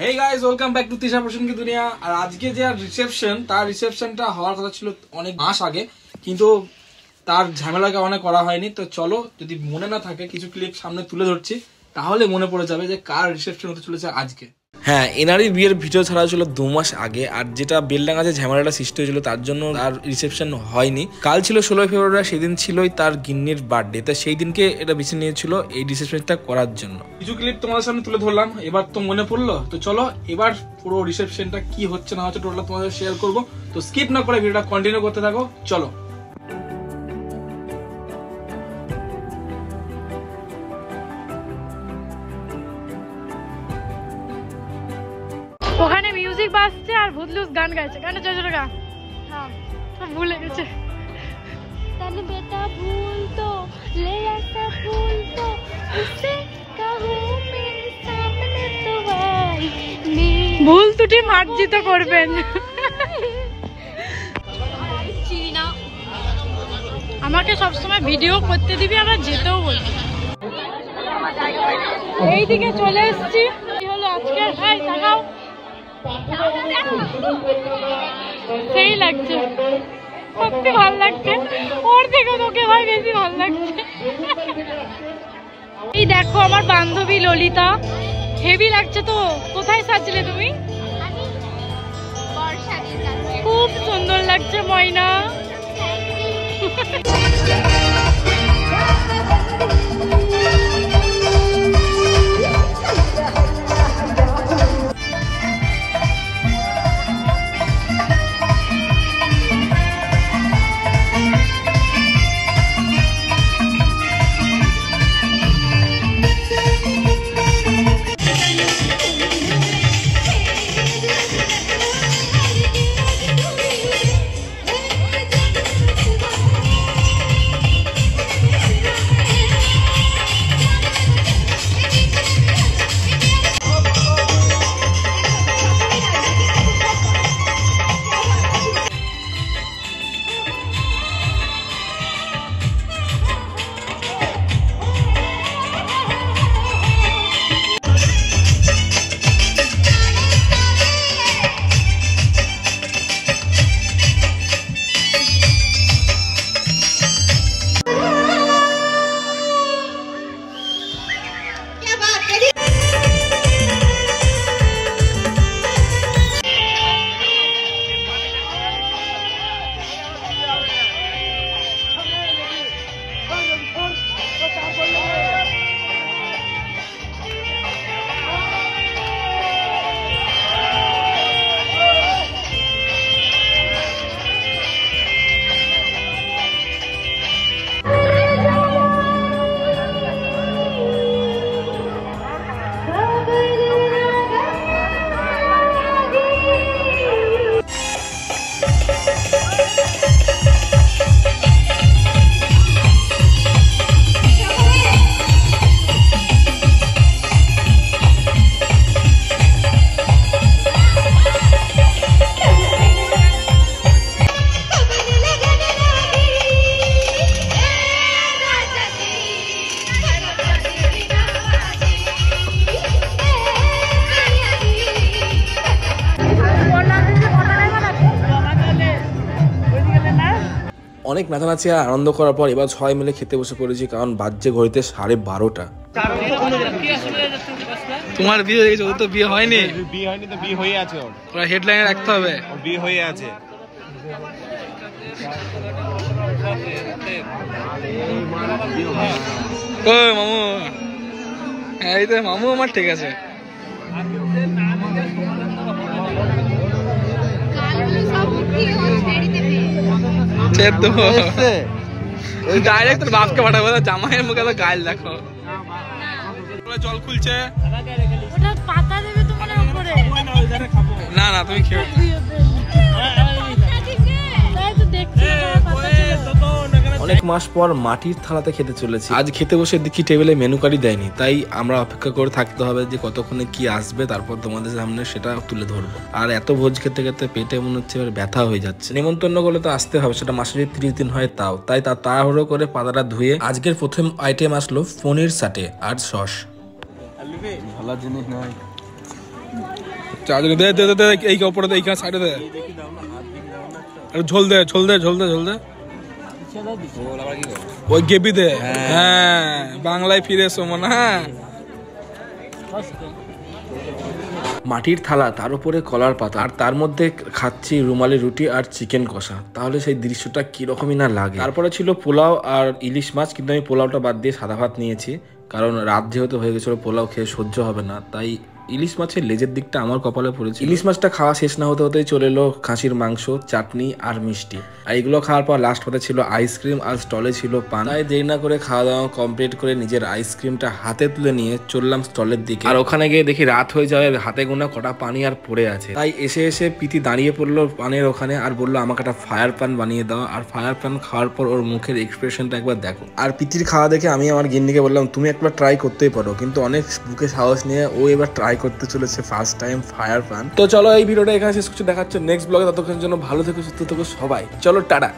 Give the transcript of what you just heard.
Hey guys, welcome back to Tisha প্রসন্ন কি দুনিয়া। আর আজকে যে রিসেপশন, তার রিসেপশনটা হওয়ার কথা ছিল অনেক মাস আগে, কিন্তু তার ঝামেলার কারণে করা হয়নি। তো চলো, যদি মনে না থাকে কিছু ক্লিপ সামনে তুলে ধরছি, তাহলে মনে পড়ে যাবে যে কার রিসেপশন হতে চলেছে আজকে। হ্যাঁ, এনারই বিয়ের ভিডিও ছাড়া ছিল 2 মাস আগে, আর যেটা বেলডাঙ্গাতে ঝামেলাটা সৃষ্টি হয়েছিল তার জন্য তার রিসেপশন হয়নি। কাল ছিল 16 ফেব্রুয়ারি, সেদিন ছিলই তার গিন্নির বার্থডে, তা সেই দিনকে এটা বেছে নিয়েছিল এই রিসেপশনটা করার জন্য। কিছু ক্লিপ তোমাদের সামনে তুলে ধরলাম, এবার তো মনে পড়লো। তো চলো, এবার পুরো রিসেপশনটা কি হচ্ছে না হচ্ছে টোটাল তোমাদের শেয়ার করবো। তো স্কিপ না করে ভিডিওটা কন্টিনিউ করতে থাকো, চলো। ওখানে মিউজিক বাজছে আর ভুতলুস গান গাইছে। গানটা জোরে গা। হ্যাঁ, সব ভুলে গেছে। तन बेटा भूल तो ले ऐसा भूल तो उसे कहो मेरे सामने तो भाई ভুল ত্রুটি মার্জিত করবেন। চীনা আমাকে সব সময় ভিডিও করতে দিবি, আমরা যেতেও বলবি। এইদিকে চলে এসেছি, কি হলো আজকে? এই দেখাও, সেই লাগছে, সত্যি ভালো লাগছে। ওর থেকে তোকে ভাই বেশি ভালো লাগছে। এই দেখো আমার বান্ধবী ললিতা, হেভি লাগছে তো। কোথায় সাজলে তুমি? খুব সুন্দর লাগছে ময়না। অনেক নাচানাচি আর আনন্দ করার পর এবার সবাই মিলে খেতে বসে পড়েছি, কারণ বাজছে ঘড়িতে 12:30। তোমার বিয়ে হয়ে গেছে, ওর তো বিয়ে হয়নি। বিয়ে হয়নি তো বিয়ে হয়ে আছে, ওর হেডলাইনে রাখতে হবে, ওর বিয়ে হয়ে আছে। ও মামু, এই তো মামু আমার, ঠিক আছে। ডাইরেক্ট তোর বাপকে পাঠাবো, জামাইয়ের মুখে তো গাল দেখো। জল খুলছে, না না তুমি খেয়ে অনেক মাস পর মাটির থালাতে খেতে চলেছি। আজ খেতে বসে দেখি টেবিলে মেনু কার্ডই দেয়নি, তাই আমরা অপেক্ষা করে থাকতে হবে যে কতক্ষণে কি আসবে, তারপর তোমাদের সামনে সেটা তুলে ধরবো। আর এত ভোজ খেতে খেতে পেটে মনে হচ্ছে এবার ব্যথা হয়ে যাচ্ছে। নিমন্ত্রণ করলে তো আসতে হবে, সেটা মাসে যদি 30 দিন হয় তাও। তাই তাড়াহুড়ো করে পাতাটা ধুয়ে আজকের প্রথম আইটেম আসলো পনির সাটে আর সস। ভালো জিনিস নয়। চারজন দে দে দে এই উপরে দে, এইখানে সাইডে দে, ঝোল দে ঝোল দে ঝোল দে ঝোল দে, ওই গেবি দে। হ্যাঁ বাংলায় ফিরে এসো মনে। হ্যাঁ মাটির থালা, তার উপরে কলার পাতা, আর তার মধ্যে খাচ্ছি রুমালি রুটি আর চিকেন কষা, তাহলে সেই দৃশ্যটা কিরকমই না লাগে। তারপরে ছিল পোলাও আর ইলিশ মাছ, কিন্তু আমি পোলাওটা বাদ দিয়ে সাদা ভাত নিয়েছি, কারণ রাত যেহেতু হয়ে গেছিলো পোলাও খেয়ে সহ্য হবে না, তাই ইলিশ মাছের লেজের দিকটা আমার কপালে পড়েছে। ইলিশ মাছটা খাওয়া শেষ না হতে হতেই চলে এলো খাসির মাংস, চাটনি আর মিষ্টি, আর এগুলো খাওয়ার পর লাস্ট পাতে ছিল আইসক্রিম আর স্টলে ছিল পান। তাই দেরি না করে খাওয়া দাওয়া কমপ্লিট করে নিজের আইসক্রিমটা হাতে তুলে নিয়ে চললাম স্টলের দিকে। আর ওখানে গিয়ে দেখি রাত হয়ে যাবে, হাতে গোনা কটা পানি আর পড়ে আছে। তাই এসে পিতি দাঁড়িয়ে পড়লো পানের ওখানে আর বললো আমাকে একটা ফায়ার পান বানিয়ে দাও। আর ফায়ার পান খাওয়ার পর ওর মুখের এক্সপ্রেশনটা একবার দেখো। আর পিতির খাওয়া দেখে আমি আমার গিন্নিকে বললাম তুমি একবার ট্রাই করতেই পারো, কিন্তু অনেক বুকে সাহস নিয়ে ও এবার ট্রাই করতে চলেছে ফার্স্ট টাইম ফায়ার পান। তো চলো এই ভিডিওটা এখানে শেষ করছি, দেখাচ্ছে নেক্সট ব্লগে। ততক্ষণের জন্য ভালো থেকো, সুস্থ থেকো সবাই, চলো টাটা।